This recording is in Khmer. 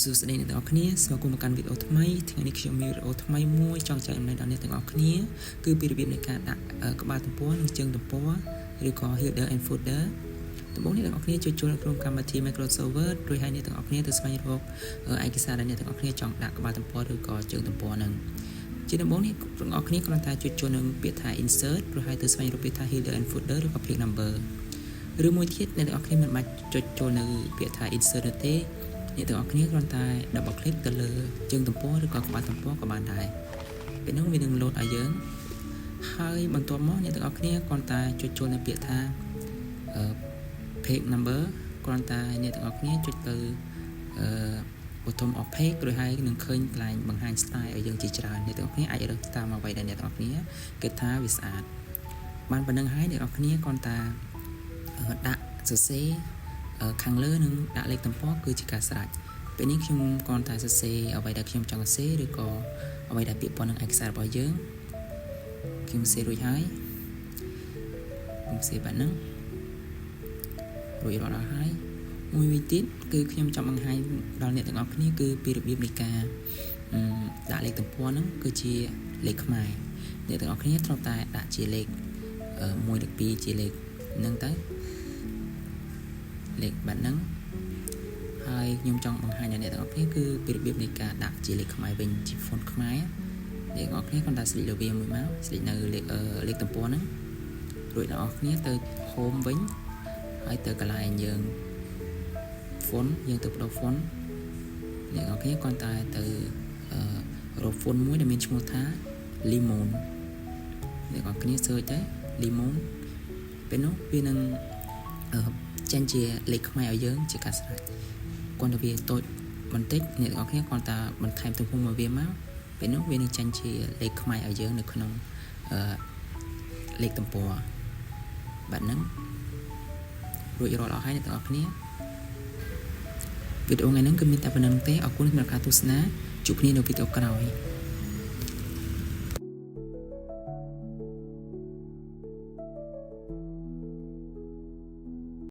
សួស្តីអ្នកទាំងអស់គ្នាស្វាគមន៍មកកាន់វីដេអូថ្មីថ្ងៃនេះខ្ញុំមានវីដេអូថ្មីមួយចង់ចែករំលែកដល់អ្នកទាំងអស់គ្នាគឺពីរបៀបនៃការដាក់ក្បាលទំព័រនិងជើងទំព័រឬក៏ header and footer ដំបូងនេះអ្នកទាំងអស់គ្នាជួយចូលក្នុងកម្មវិធី Microsoft Word រួចហើយអ្នកទាំងអស់គ្នាទៅស្វែងរកឯកសារដែលអ្នកទាំងអស់គ្នាចង់ដាក់ក្បាលទំព័រឬក៏ជើងទំព័រហ្នឹងជាដំបូងនេះអ្នកទាំងអស់គ្នាគ្រាន់តែជួយចូលនឹងពាក្យថា insert រួចហើយទៅស្វែងរកពាក្យថា header and footer ឬក៏ page number ឬមួយទៀតអ្នកទាំងអស់គ្នាមិនបាច់ចុចចូលនៅពាក្យថា insert ទេអ្នកទាំងអស់គ្នាគ្រាន់តែ double click ទៅលើជើងទំព័រឬក៏ក្បាលទំព័រក៏បានដែរពេលនោះវានឹង load ឲ្យយើងហើយបន្ទាប់មកអ្នកទាំងអស់គ្នាគ្រាន់តែចុចចូលនៅពាក្យថា page number គ្រាន់តែអ្នកទាំងអស់គ្នាចុចទៅbottom of page រួចហើយនឹងឃើញកន្លែងបង្ហាញ style ឲ្យយើងជាច្រើនអ្នកទាំងអស់គ្នាអាចរើសតាមអ្វីដែលអ្នកទាំងអស់គ្នាគិតថាវាស្អាតបានប៉ុណ្្នឹងហើយអ្នកទាំងអស់គ្នាគ្រាន់តែដាក់សរសេរខាងលើនឹងដាក់លេខទំព័រគឺជាការស្រេចពេលនេះខ្ញុំគ្រាន់តែសរសេរអ្វីដែលខ្ញុំចង់សរសេរឬក៏អ្វីដែលពាក់ព័ន្ធនឹងឯកសាររបស់យើងខ្ញុំសរសេររួចហើយខ្ញុំសរសេរបែបហ្នឹងរួចរាល់ដល់ហើយមួយវិញទៀតគឺខ្ញុំចង់បង្ហាញដល់អ្នកទាំងអស់គ្នាគឺពីរបៀបនៃការដាក់លេខទំព័រហ្នឹងគឺជាលេខខ្មែរអ្នកទាំងអស់គ្នាត្រូវតែដាក់ជាលេខ1លេខ2ជាលេខហ្នឹងទៅលេខបែបហ្នឹងហើយខ្ញុំចង់បង្ហាញដល់អ្នកទាំងអស់គ្នាគឺពីរបៀបនៃការដាក់ជាលេខខ្មែរវិញជា font ខ្មែរអ្នកទាំងអស់គ្នាគ្រាន់តែស្លេចលើវាមួយមកស្លេចនៅលេខទំព័រហ្នឹងរួចអ្នកទាំងអស់គ្នាទៅ home វិញហើយទៅកន្លែងយើង font យើងទៅបដូរ font អ្នកទាំងអស់គ្នាគ្រាន់តែទៅរក font មួយដែលមានឈ្មោះថា Lemon អ្នកទាំងអស់គ្នា search ទៅ Lemon ពេលនោះវានឹងចេញជាលេខខ្មែរឲ្យយើងជាការស្រេចគ្រាន់តែវាតូចបន្តិចអ្នកទាំងអស់គ្នាគ្រាន់តែបន្ថែមទំហំមកវាមកពេលនោះវានឹងចេញជាលេខខ្មែរឲ្យយើងនៅក្នុងលេខទំព័របែបហ្នឹងរួចរាល់អស់ហើយអ្នកទាំងអស់គ្នាវីដេអូថ្ងៃនេះគឺមានតែប៉ុណ្្នឹងទេអរគុណសម្រាប់ការទស្សនាជួបគ្នានៅវីដេអូក្រោយ